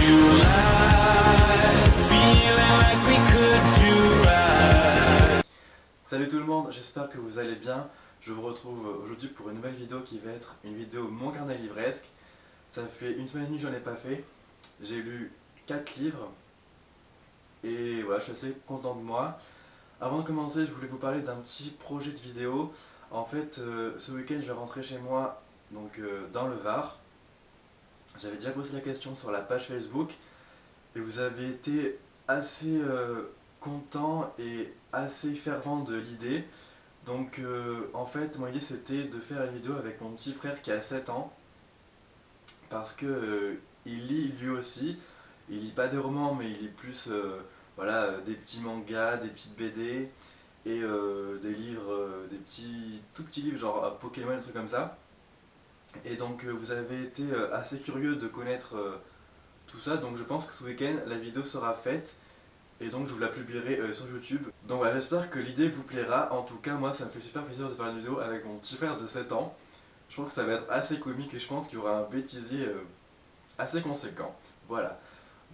you alive, feeling like we could do right. Salut tout le monde, j'espère que vous allez bien. Je vous retrouve aujourd'hui pour une nouvelle vidéo qui va être une vidéo mon carnet livresque. Ça fait une semaine et demie que j'en ai pas fait. J'ai lu 4 livres et voilà, je suis assez content de moi. Avant de commencer, je voulais vous parler d'un petit projet de vidéo. En fait, ce week-end, je vais rentrer chez moi, donc dans le Var. J'avais déjà posé la question sur la page Facebook et vous avez été assez content et assez fervent de l'idée. Donc en fait, mon idée c'était de faire une vidéo avec mon petit frère qui a 7 ans parce que il lit lui aussi. Il lit pas des romans, mais il lit plus voilà, des petits mangas, des petites BD et des livres, des petits, tout petits livres genre Pokémon, des trucs comme ça. Et donc vous avez été assez curieux de connaître tout ça, donc je pense que ce week-end la vidéo sera faite et donc je vous la publierai sur YouTube. Donc voilà, j'espère que l'idée vous plaira. En tout cas, moi ça me fait super plaisir de faire une vidéo avec mon petit frère de 7 ans. Je pense que ça va être assez comique et je pense qu'il y aura un bêtisier assez conséquent. Voilà.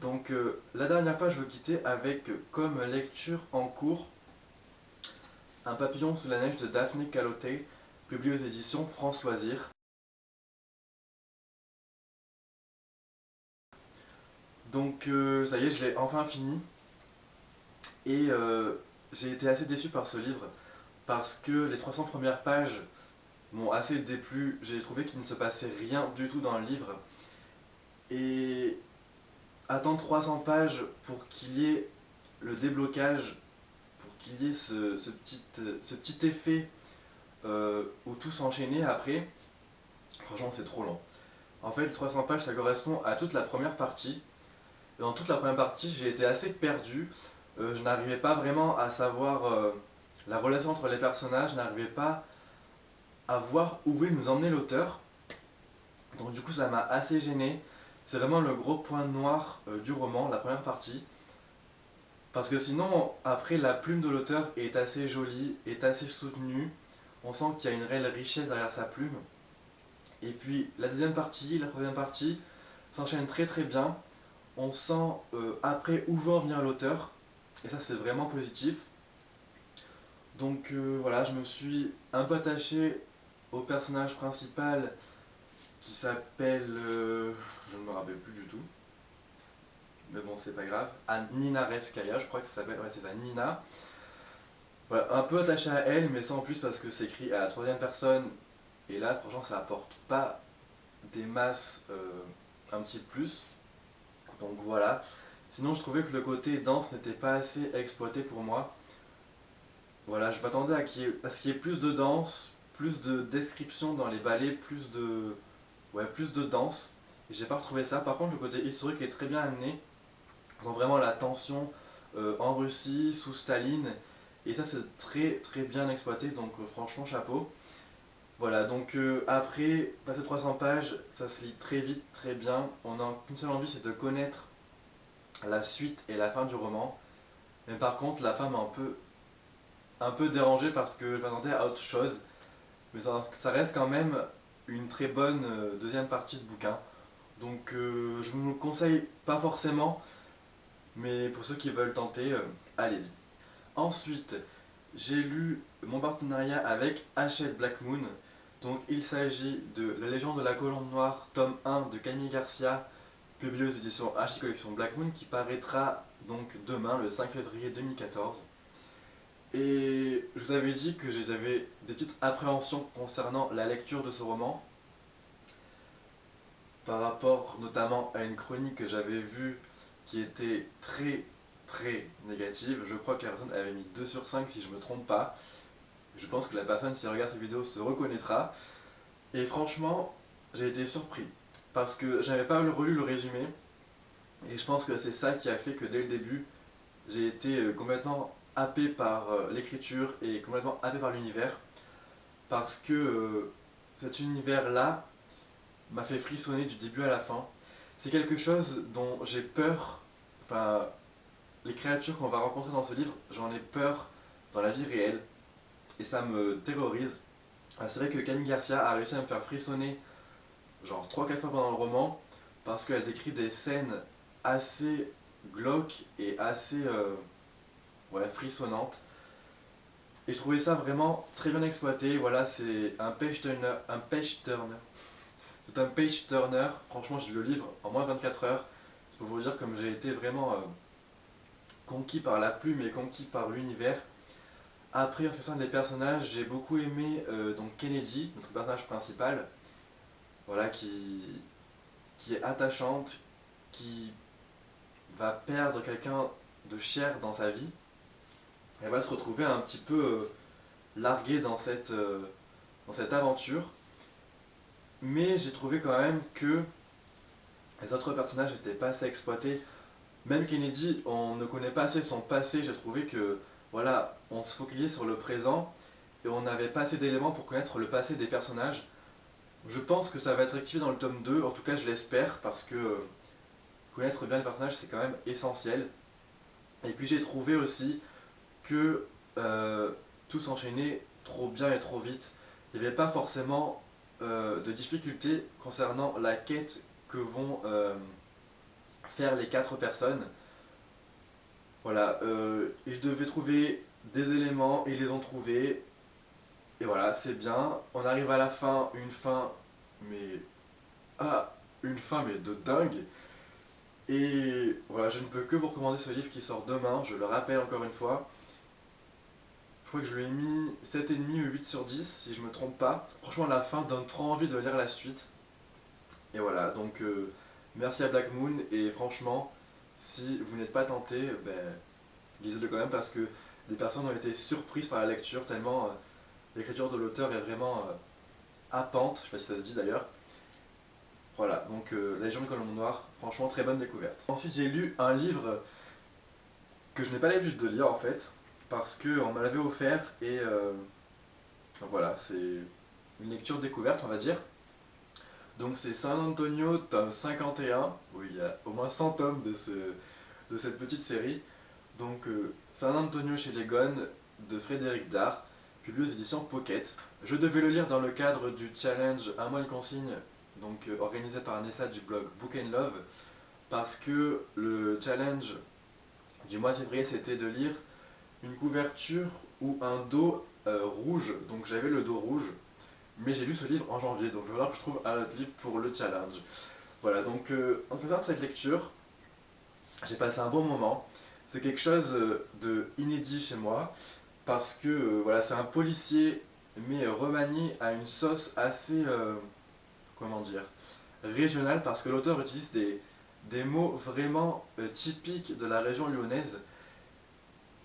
Donc la dernière fois je vous quittais avec comme lecture en cours Un papillon sous la neige de Daphné Calotet, publié aux éditions France Loisirs. Donc ça y est, je l'ai enfin fini et j'ai été assez déçu par ce livre parce que les 300 premières pages m'ont assez déplu. J'ai trouvé qu'il ne se passait rien du tout dans le livre et attendre 300 pages pour qu'il y ait le déblocage, pour qu'il y ait ce petit effet où tout s'enchaînait après, franchement c'est trop long. En fait, 300 pages ça correspond à toute la première partie. Dans toute la première partie, j'ai été assez perdu. Je n'arrivais pas vraiment à savoir la relation entre les personnages, je n'arrivais pas à voir où voulait nous emmener l'auteur. Donc du coup, ça m'a assez gêné. C'est vraiment le gros point noir du roman, la première partie. Parce que sinon, après, la plume de l'auteur est assez jolie, est assez soutenue. On sent qu'il y a une réelle richesse derrière sa plume. Et puis, la deuxième partie, la troisième partie s'enchaînent très très bien. On sent après où veut en venir l'auteur, et ça c'est vraiment positif. Donc voilà, je me suis un peu attaché au personnage principal qui s'appelle, je ne me rappelle plus du tout, mais bon c'est pas grave, Nina Revskaya, je crois que ça s'appelle, ouais c'est ça, Nina. Voilà, un peu attaché à elle, mais sans plus parce que c'est écrit à la troisième personne, et là franchement ça apporte pas des masses un petit plus. Donc voilà. Sinon, je trouvais que le côté danse n'était pas assez exploité pour moi. Voilà, je m'attendais à ce qu'il y ait plus de danse, plus de description dans les ballets, ouais, plus de danse. Et j'ai pas retrouvé ça. Par contre, le côté historique est très bien amené. On sent vraiment la tension en Russie, sous Staline. Et ça, c'est très très bien exploité. Donc, franchement, chapeau. Voilà, donc après, passer 300 pages, ça se lit très vite, très bien. On a qu'une seule envie, c'est de connaître la suite et la fin du roman. Mais par contre, la fin m'a un peu dérangé parce que je m'attendais à autre chose. Mais ça reste quand même une très bonne deuxième partie de bouquin. Donc je vous le conseille pas forcément, mais pour ceux qui veulent tenter, allez-y. Ensuite, j'ai lu mon partenariat avec Hachette Black Moon. Donc il s'agit de La légende de la colombe noire, tome 1 de Camille Garcia, publié aux éditions Hachette Collection Black Moon, qui paraîtra donc demain, le 5 février 2014. Et je vous avais dit que j'avais des petites appréhensions concernant la lecture de ce roman, par rapport notamment à une chronique que j'avais vue qui était très très négative. Je crois que la personne avait mis 2 sur 5 si je ne me trompe pas. Je pense que la personne, si elle regarde cette vidéo, se reconnaîtra. Et franchement, j'ai été surpris. Parce que je n'avais pas relu le résumé. Et je pense que c'est ça qui a fait que dès le début, j'ai été complètement happé par l'écriture et complètement happé par l'univers. Parce que cet univers-là m'a fait frissonner du début à la fin. C'est quelque chose dont j'ai peur. Enfin, les créatures qu'on va rencontrer dans ce livre, j'en ai peur dans la vie réelle. Et ça me terrorise. C'est vrai que Camille Garcia a réussi à me faire frissonner genre 3-4 fois pendant le roman parce qu'elle décrit des scènes assez glauque et assez ouais, frissonnante. Et je trouvais ça vraiment très bien exploité. Voilà, c'est un page turner, un page turner. C'est un page turner. Franchement, j'ai lu le livre en moins de 24 heures. C'est pour vous dire comme j'ai été vraiment conquis par la plume et conquis par l'univers. Après, en ce qui concerne les personnages, j'ai beaucoup aimé donc Kennedy, notre personnage principal, voilà, qui est attachante, qui va perdre quelqu'un de cher dans sa vie, et va se retrouver un petit peu larguée dans cette aventure. Mais j'ai trouvé quand même que les autres personnages n'étaient pas assez exploités. Même Kennedy, on ne connaît pas assez son passé. J'ai trouvé que voilà, on se focalisait sur le présent et on n'avait pas assez d'éléments pour connaître le passé des personnages. Je pense que ça va être rectifié dans le tome 2, en tout cas je l'espère, parce que connaître bien les personnages c'est quand même essentiel. Et puis j'ai trouvé aussi que tout s'enchaînait trop bien et trop vite. Il n'y avait pas forcément de difficultés concernant la quête que vont faire les 4 personnes. Voilà, ils devaient trouver des éléments, ils les ont trouvés, et voilà, c'est bien. On arrive à la fin, mais ah, une fin mais de dingue. Et voilà, je ne peux que vous recommander ce livre qui sort demain, je le rappelle encore une fois. Je crois que je lui ai mis 7,5 ou 8 sur 10 si je me trompe pas. Franchement, la fin donne trop envie de lire la suite. Et voilà, donc merci à Black Moon, et franchement, si vous n'êtes pas tenté, ben, lisez-le quand même parce que des personnes ont été surprises par la lecture tellement l'écriture de l'auteur est vraiment happante, je sais pas si ça se dit d'ailleurs. Voilà, donc La Légende du Colombe Noir, franchement très bonne découverte. Ensuite j'ai lu un livre que je n'ai pas l'habitude de lire en fait, parce qu'on me l'avait offert et voilà, c'est une lecture découverte on va dire. Donc c'est San Antonio, tome 51, où il y a au moins 100 tomes de cette petite série. Donc San Antonio chez les Gones de Frédéric Dard, publié aux éditions Pocket. Je devais le lire dans le cadre du challenge Un mois une consigne, donc organisé par Nessa du blog Book and Love, parce que le challenge du mois de février c'était de lire une couverture ou un dos rouge, donc j'avais le dos rouge, mais j'ai lu ce livre en janvier, donc il va falloir que je trouve un autre livre pour le challenge. Voilà, donc en faisant cette lecture, j'ai passé un bon moment. C'est quelque chose de inédit chez moi, parce que voilà, c'est un policier, mais remanié à une sauce assez, comment dire, régionale, parce que l'auteur utilise des mots vraiment typiques de la région lyonnaise,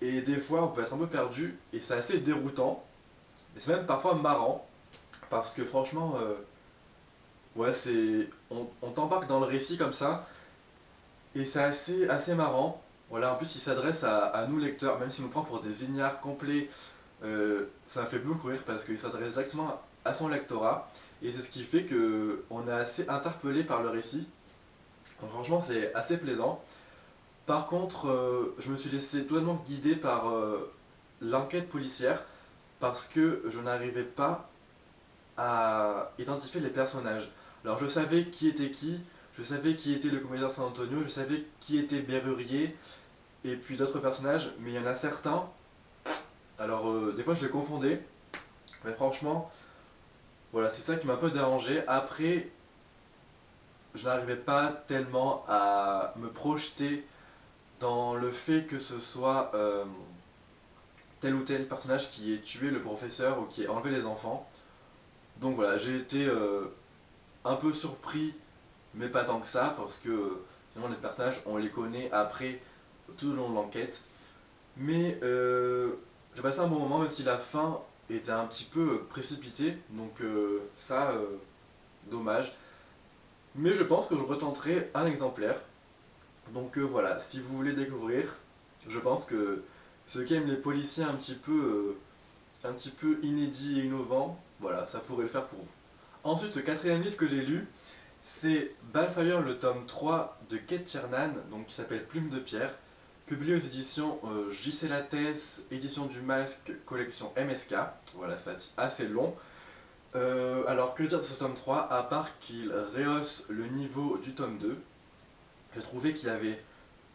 et des fois on peut être un peu perdu, et c'est assez déroutant, et c'est même parfois marrant, parce que franchement, ouais, on t'embarque dans le récit comme ça, et c'est assez marrant. Voilà, en plus il s'adresse à nous lecteurs, même s'il nous prend pour des ignares complets, ça me fait beaucoup rire parce qu'il s'adresse directement à son lectorat, et c'est ce qui fait que on est assez interpellé par le récit. Donc franchement c'est assez plaisant. Par contre, je me suis laissé totalement guider par l'enquête policière, parce que je n'arrivais pas à identifier les personnages. Alors je savais qui était qui, je savais qui était le commissaire San Antonio, je savais qui était Berrurier, et puis d'autres personnages, mais il y en a certains, alors des fois je les confondais, mais franchement, voilà, c'est ça qui m'a un peu dérangé. Après, je n'arrivais pas tellement à me projeter dans le fait que ce soit tel ou tel personnage qui ait tué le professeur ou qui ait enlevé les enfants. Donc voilà, j'ai été un peu surpris, mais pas tant que ça, parce que finalement les personnages, on les connaît après, tout au long de l'enquête. Mais j'ai passé un bon moment, même si la fin était un petit peu précipitée, donc ça, dommage. Mais je pense que je retenterai un exemplaire. Donc voilà, si vous voulez découvrir, je pense que ceux qui aiment les policiers un petit peu inédits et innovants, voilà, ça pourrait le faire pour vous. Ensuite, le quatrième livre que j'ai lu, c'est Balfire, le tome 3 de Kate Chernan, donc qui s'appelle Plume de pierre, publié aux éditions JC Lattès, édition du Masque, collection MSK. Voilà, c'est assez long. Alors, que dire de ce tome 3, à part qu'il rehausse le niveau du tome 2. J'ai trouvé qu'il y avait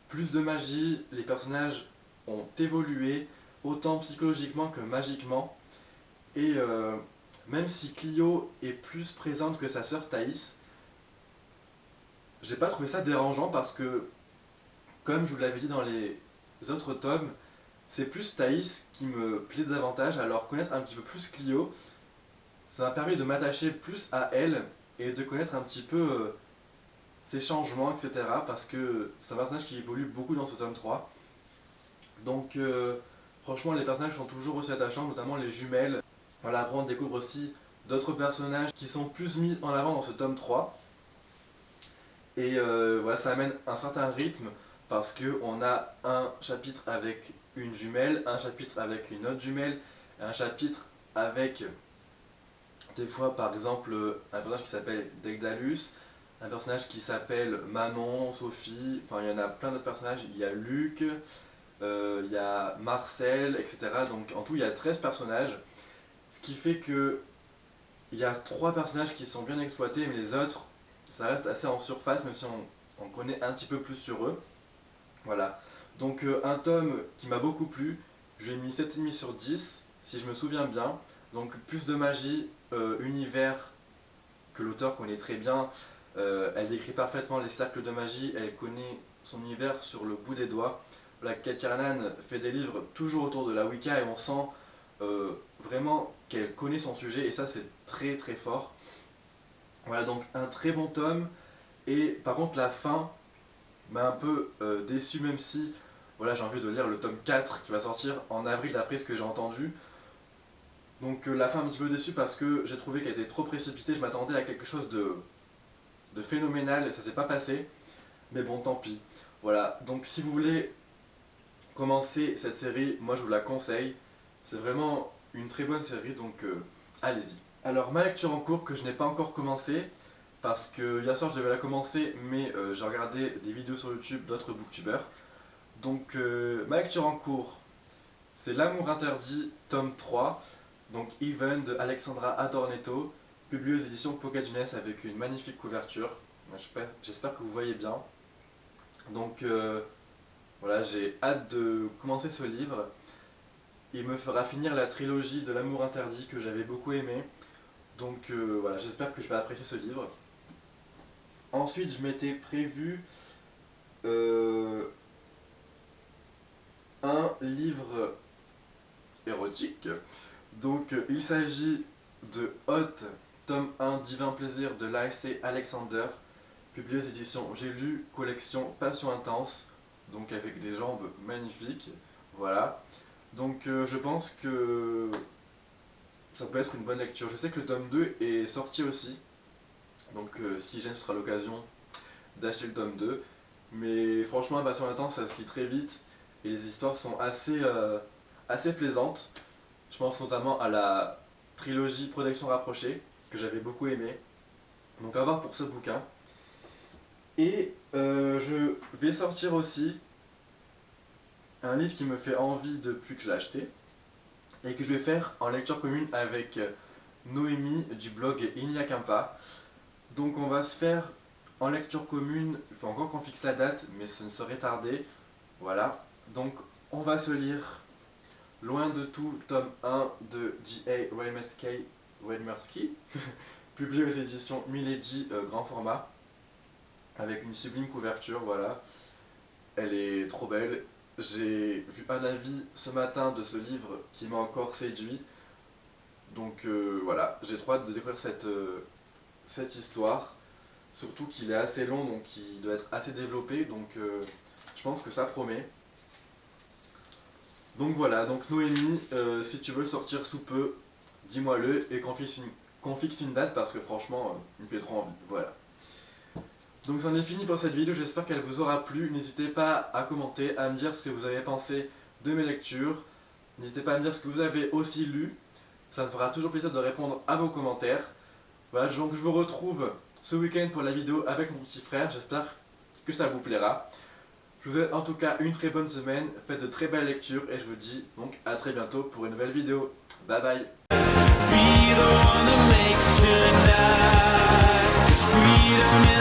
plus de magie, les personnages ont évolué, autant psychologiquement que magiquement. Et même si Clio est plus présente que sa sœur Thaïs, j'ai pas trouvé ça dérangeant parce que, comme je vous l'avais dit dans les autres tomes, c'est plus Thaïs qui me plaît davantage. Alors connaître un petit peu plus Clio, ça m'a permis de m'attacher plus à elle et de connaître un petit peu ses changements, etc. Parce que c'est un personnage qui évolue beaucoup dans ce tome 3. Donc franchement les personnages sont toujours aussi attachants, notamment les jumelles. Voilà, après on découvre aussi d'autres personnages qui sont plus mis en avant dans ce tome 3. Et voilà, ça amène un certain rythme parce que on a un chapitre avec une jumelle, un chapitre avec une autre jumelle, un chapitre avec des fois par exemple un personnage qui s'appelle Degdalus, un personnage qui s'appelle Manon, Sophie, enfin il y en a plein d'autres personnages, il y a Luc, il y a Marcel, etc. Donc en tout il y a 13 personnages, ce qui fait que il y a 3 personnages qui sont bien exploités, mais les autres ça reste assez en surface, même si on connaît un petit peu plus sur eux. Voilà. Donc un tome qui m'a beaucoup plu, je lui ai mis 7,5 sur 10, si je me souviens bien. Donc plus de magie, univers que l'auteur connaît très bien. Elle décrit parfaitement les cercles de magie, elle connaît son univers sur le bout des doigts. Voilà, Kate Kiernan fait des livres toujours autour de la Wicca et on sent vraiment qu'elle connaît son sujet et ça c'est très très fort. Voilà, donc un très bon tome. Et par contre la fin m'a un peu déçu, même si voilà, j'ai envie de lire le tome 4 qui va sortir en avril d'après ce que j'ai entendu. Donc la fin un petit peu déçu parce que j'ai trouvé qu'elle était trop précipitée. Je m'attendais à quelque chose de phénoménal et ça s'est pas passé. Mais bon, tant pis. Voilà, donc si vous voulez commencer cette série, moi je vous la conseille. C'est vraiment une très bonne série, donc allez-y. Alors ma lecture en cours que je n'ai pas encore commencé, parce que hier soir je devais la commencer, mais j'ai regardé des vidéos sur YouTube d'autres booktubers. Donc ma lecture en cours, c'est L'amour interdit, tome 3, donc Even de Alexandra Adornetto, publié aux éditions Pocket Jeunesse avec une magnifique couverture. J'espère que vous voyez bien. Donc voilà, j'ai hâte de commencer ce livre. Il me fera finir la trilogie de L'amour interdit que j'avais beaucoup aimé. Donc voilà, j'espère que je vais apprécier ce livre. Ensuite, je m'étais prévu un livre érotique. Donc il s'agit de Hot, tome 1, Divin plaisir de Lacey Alexander, publié aux éditions J'ai lu, collection Passion intense, donc avec des jambes magnifiques. Voilà. Donc je pense que ça peut être une bonne lecture. Je sais que le tome 2 est sorti aussi. Donc si j'aime, ce sera l'occasion d'acheter le tome 2. Mais franchement, Passion intense, ça se lit très vite. Et les histoires sont assez plaisantes. Je pense notamment à la trilogie Protection rapprochée, que j'avais beaucoup aimé. Donc à voir pour ce bouquin. Et je vais sortir aussi un livre qui me fait envie depuis que je l'ai acheté. Et que je vais faire en lecture commune avec Noémie du blog Il n'y a qu'un pas. Donc on va se faire en lecture commune, il faut encore qu'on fixe la date, mais ce ne serait tardé. Voilà, donc on va se lire Loin de tout, tome 1 de J.A. Wedmersky, publié aux éditions Milady, grand format, avec une sublime couverture, voilà. Elle est trop belle. J'ai vu un avis ce matin de ce livre qui m'a encore séduit. Donc voilà, j'ai trop hâte de découvrir cette histoire. Surtout qu'il est assez long, donc il doit être assez développé, donc je pense que ça promet. Donc voilà, donc Noémie, si tu veux sortir sous peu, dis-moi-le et qu'on fixe une date parce que franchement, il me fait trop envie. Voilà. Donc c'en est fini pour cette vidéo, j'espère qu'elle vous aura plu. N'hésitez pas à commenter, à me dire ce que vous avez pensé de mes lectures. N'hésitez pas à me dire ce que vous avez aussi lu. Ça me fera toujours plaisir de répondre à vos commentaires. Voilà, donc je vous retrouve ce week-end pour la vidéo avec mon petit frère. J'espère que ça vous plaira. Je vous souhaite en tout cas une très bonne semaine. Faites de très belles lectures et je vous dis donc à très bientôt pour une nouvelle vidéo. Bye bye. Be the one that makes tonight. 'Cause freedom